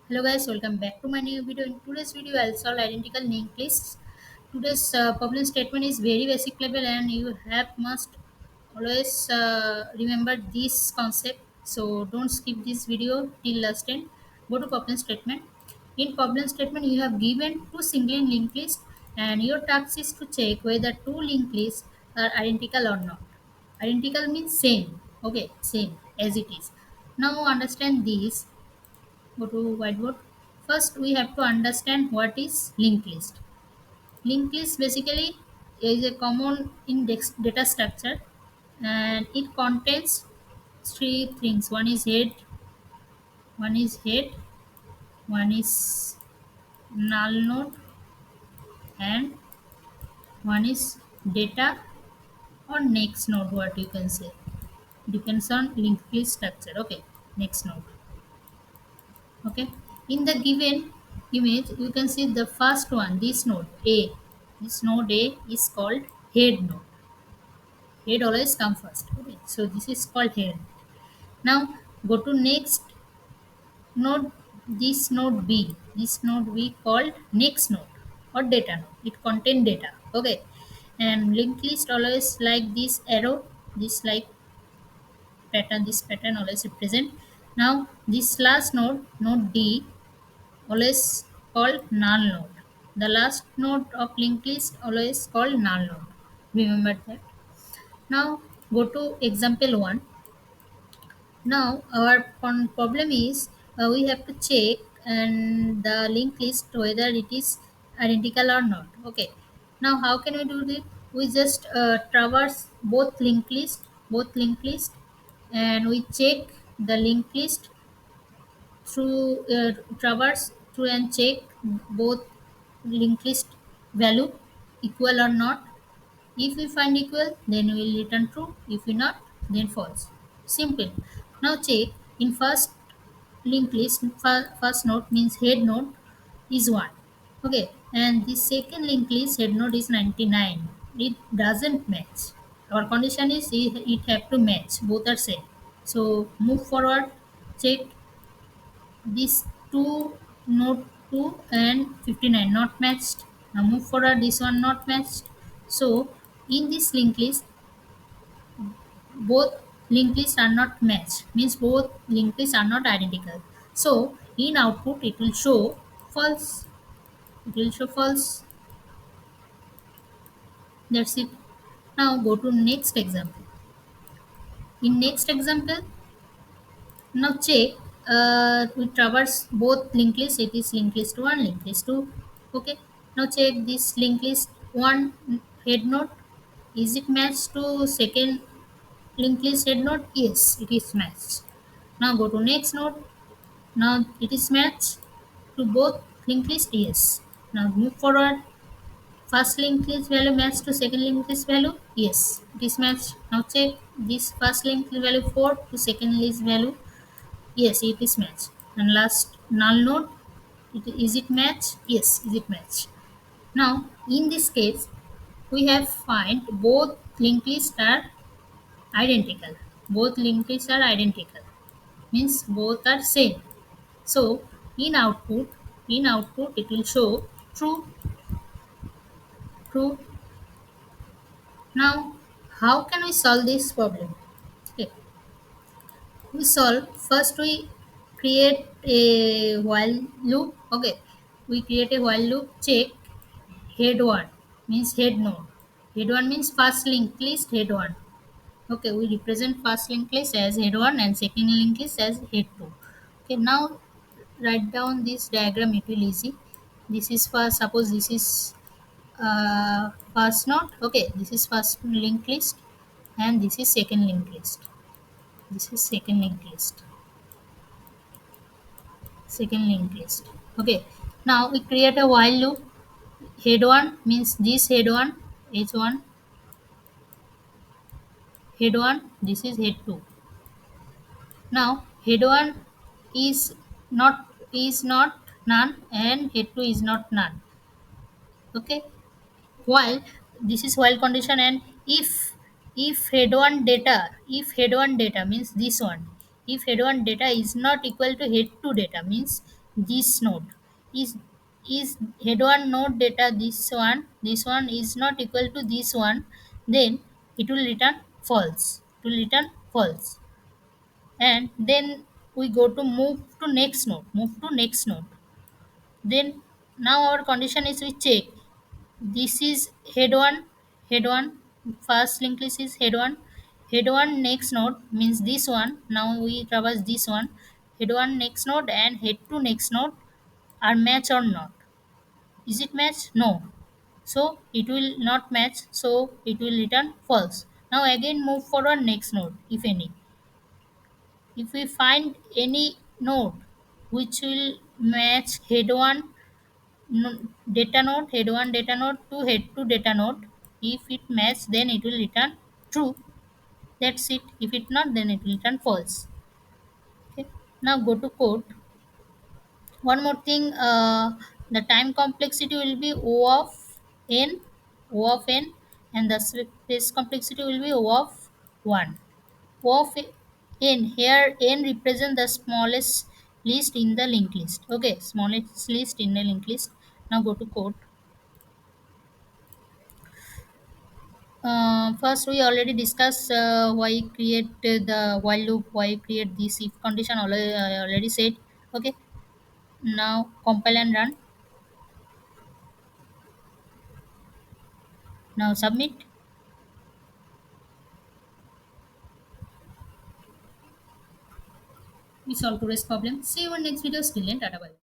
Hello guys, welcome back to my new video. In today's video, I'll solve identical linked lists. Today's problem statement is very basic level, and you have must always remember this concept. So don't skip this video till last end. Go to problem statement. In problem statement, you have given two singly linked lists, and your task is to check whether two linked lists are identical or not. Identical means same. Okay, same as it is. Now understand this. Go to whiteboard. First, we have to understand what is linked list. Linked list basically is a common index data structure, and it contains three things. One is head, one is null node, and one is data or next node. What you can say depends on linked list structure. Okay, next node. Okay, in the given image you can see the first one, this node a. This node a is called head node. Head always come first. Okay, so this is called head. Now go to next node. This node b, this node we called next node or data node. It contain data. Okay, and linked list always like this arrow, this like pattern, this pattern always represent. Now this last node, node d, always called null node. The last node of linked list always called null node. Remember that. Now go to example 1. Now our problem is we have to check and the linked list whether it is identical or not. Okay. Now how can we do this? We just traverse both linked list, and we check the linked list through traverse through and check both linked list value equal or not. If we find equal, then we will return true. If we not, then false. Simple. Now check in first linked list. First node means head node is 1. Okay, and the second linked list head node is 99. It doesn't match. Our condition is it have to match. Both are same. So move forward. Check these two, node 2 and 59 not matched. Now move forward, this one not matched. So in this linked list, both linked lists are not matched, means both linked lists are not identical. So in output it will show false. It will show false. That's it. Now go to next example. In next example, now check, we traverse both linked lists. It is linked list 1, linked list 2. Okay. Now check this linked list 1 head node. Is it matched to second linked list head node? Yes, it is matched. Now go to next node. Now it is matched to both linked list. Yes. Now move forward. First linked list value matched to second linked list value. Yes, it is matched. Now check this first linked list value 4 to second list value. Yes, it is matched. And last null node, is it matched? Yes, is it matched? Now, in this case, we have find both linked lists are identical. Both linked lists are identical. Means both are same. So, in output, it will show true, true. Now, how can we solve this problem? Okay. We solve, first we create a while loop. Okay, we create a while loop. Check head 1 means head node. Head 1 means first linked list head 1. Okay, we represent first linked list as head 1 and second linked list as head 2. Okay, now write down this diagram, it will easy. This is first, suppose this is first node. Okay, this is first linked list and this is second linked list. This is second linked list. Second linked list. Okay, now we create a while loop. Head 1 means this head 1, h1, head 1, this is head 2. Now head 1 is not none and head 2 is not none. Okay, while this is while condition, and if head 1 data means this one, if head 1 data is not equal to head 2 data, means this node is head one node data, this one is not equal to this one, then it will return false, it will return false. And then we go to move to next node. Then now our condition is we check this is head one first linked list is head one next node means this one. Now we traverse this one, head1 next node and head2 next node are match or not. Is it match? No. So it will not match, so it will return false. Now again move forward next node. If any, if we find any node which will match head1 data node, head1 data node to head2 data node, if it match then it will return true. That's it. If it not, then it will return false. Okay. Now go to code. One more thing, the time complexity will be O of n, and the space complexity will be O of 1. O of n, here n represent the smallest list in the linked list. Okay, smallest list in the linked list. Now go to code. First, we already discussed why create the while loop, why create this if condition. Already said. Okay. Now compile and run. Now submit. We solve today's problem. See you in next video. Till then, tata bye.